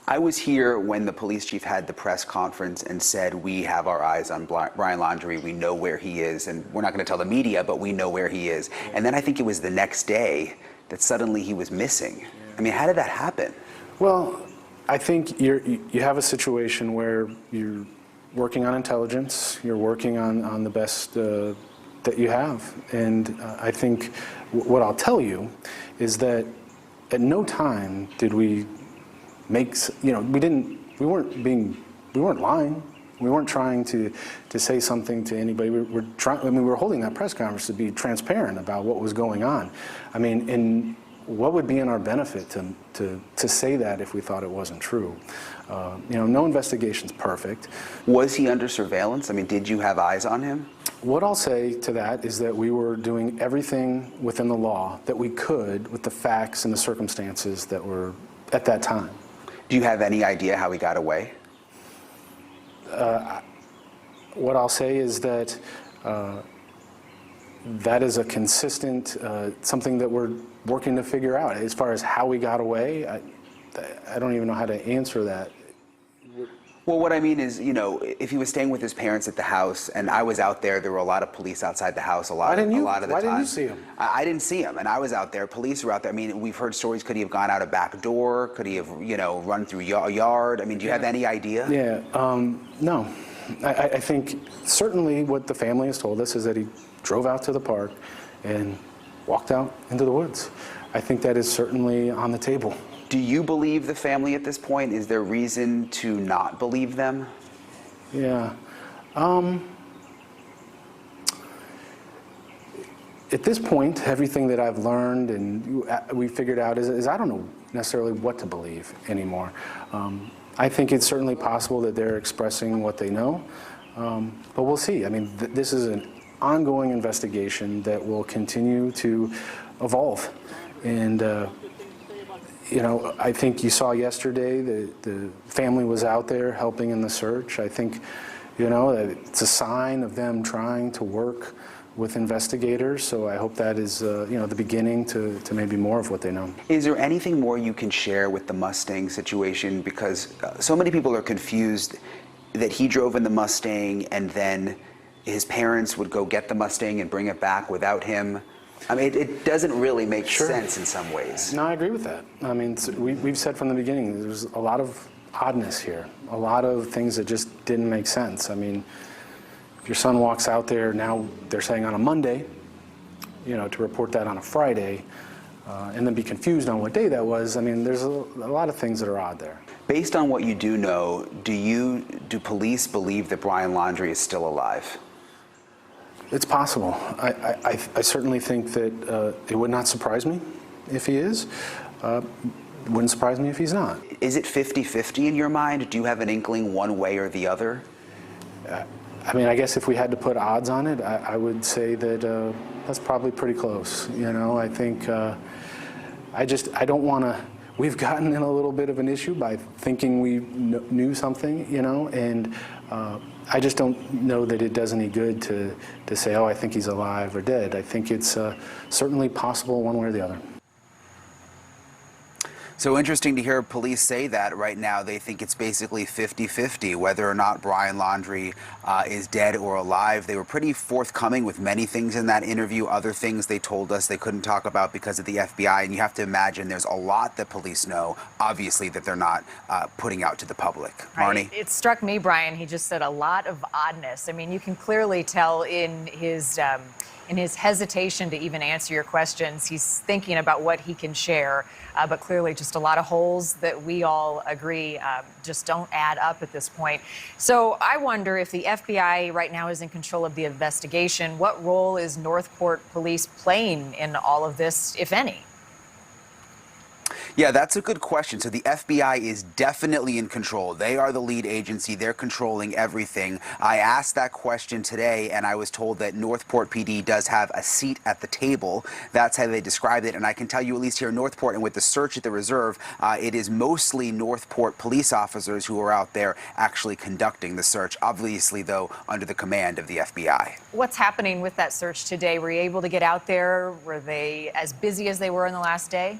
I was here when the police chief had the press conference and said, we have our eyes on Brian Laundrie, we know where he is, and we're not going to tell the media, but we know where he is. And then I think it was the next day that suddenly he was missing. I mean, how did that happen? Well, I think you have a situation where you're working on intelligence, you're working on the best that you have. And I think what I'll tell you is that at no time did we make, we weren't lying. We weren't trying to say something to anybody. We were holding that press conference to be transparent about what was going on. I mean, and what would be in our benefit to say that if we thought it wasn't true? No investigation's perfect. Was he under surveillance? I mean, did you have eyes on him? What I'll say to that is that we were doing everything within the law that we could with the facts and the circumstances that were at that time. Do you have any idea how he got away? What I'll say is that that is a consistent, something that we're working to figure out. As far as how we got away, I don't even know how to answer that. Well, what I mean is, if he was staying with his parents at the house, and I was out there were a lot of police outside the house a lot of the time. Why didn't you see him? I didn't see him, and I was out there. Police were out there. I mean, we've heard stories. Could he have gone out a back door? Could he have, run through a yard? I mean, do you have any idea? Yeah, no. I think certainly what the family has told us is that he drove out to the park and walked out into the woods. I think that is certainly on the table. Do you believe the family at this point? Is there reason to not believe them? Yeah. At this point, everything that I've learned and we figured out is I don't know necessarily what to believe anymore. I think it's certainly possible that they're expressing what they know, but we'll see. I mean, this is an ongoing investigation that will continue to evolve. And I think you saw yesterday the family was out there helping in the search. I think, it's a sign of them trying to work with investigators. So I hope that is, the beginning to maybe more of what they know. Is there anything more you can share with the Mustang situation? Because so many people are confused that he drove in the Mustang and then his parents would go get the Mustang and bring it back without him. I mean, it doesn't really make sense in some ways. No, I agree with that. I mean, we've said from the beginning, there's a lot of oddness here, a lot of things that just didn't make sense. I mean, if your son walks out there, now they're saying on a Monday, to report that on a Friday, and then be confused on what day that was, I mean, there's a lot of things that are odd there. Based on what you do know, do police believe that Brian Laundrie is still alive? It's possible. I certainly think that it would not surprise me if he is. It wouldn't surprise me if he's not. Is it 50-50 in your mind? Do you have an inkling one way or the other? I mean, I guess if we had to put odds on it, I would say that that's probably pretty close. I think I don't want to. We've gotten in a little bit of an issue by thinking we knew something, and I just don't know that it does any good to say, oh, I think he's alive or dead. I think it's certainly possible one way or the other. So interesting to hear police say that right now. They think it's basically 50-50 whether or not Brian Laundrie is dead or alive. They were pretty forthcoming with many things in that interview. Other things they told us they couldn't talk about because of the FBI. And you have to imagine there's a lot that police know, obviously, that they're not putting out to the public. Marnie? It struck me, Brian, he just said a lot of oddness. I mean, you can clearly tell in his hesitation to even answer your questions, he's thinking about what he can share, but clearly just a lot of holes that we all agree just don't add up at this point. So I wonder if the FBI right now is in control of the investigation, what role is Northport Police playing in all of this, if any? Yeah, that's a good question. So the FBI is definitely in control. They are the lead agency. They're controlling everything. I asked that question today, and I was told that Northport PD does have a seat at the table. That's how they described it. And I can tell you, at least here in Northport, and with the search at the reserve, it is mostly Northport police officers who are out there actually conducting the search, obviously, though, under the command of the FBI. What's happening with that search today? Were you able to get out there? Were they as busy as they were in the last day?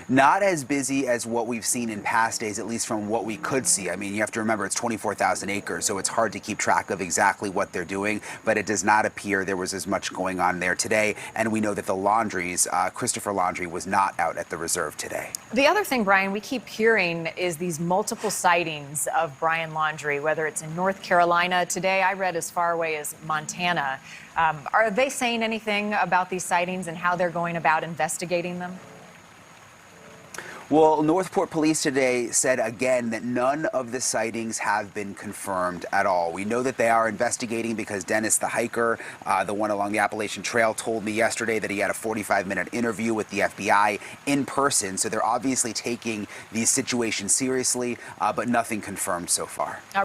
Not as busy as what we've seen in past days, at least from what we could see. I mean, you have to remember it's 24,000 acres, so it's hard to keep track of exactly what they're doing, but it does not appear there was as much going on there today. And we know that the Laundries, Christopher Laundrie, was not out at the reserve today. The other thing, Brian, we keep hearing is these multiple sightings of Brian Laundrie, whether it's in North Carolina today. I read as far away as Montana. Are they saying anything about these sightings and how they're going about investigating them? Well, Northport Police today said again that none of the sightings have been confirmed at all. We know that they are investigating because Dennis, the hiker, the one along the Appalachian Trail, told me yesterday that he had a 45-minute interview with the FBI in person. So they're obviously taking these situations seriously, but nothing confirmed so far.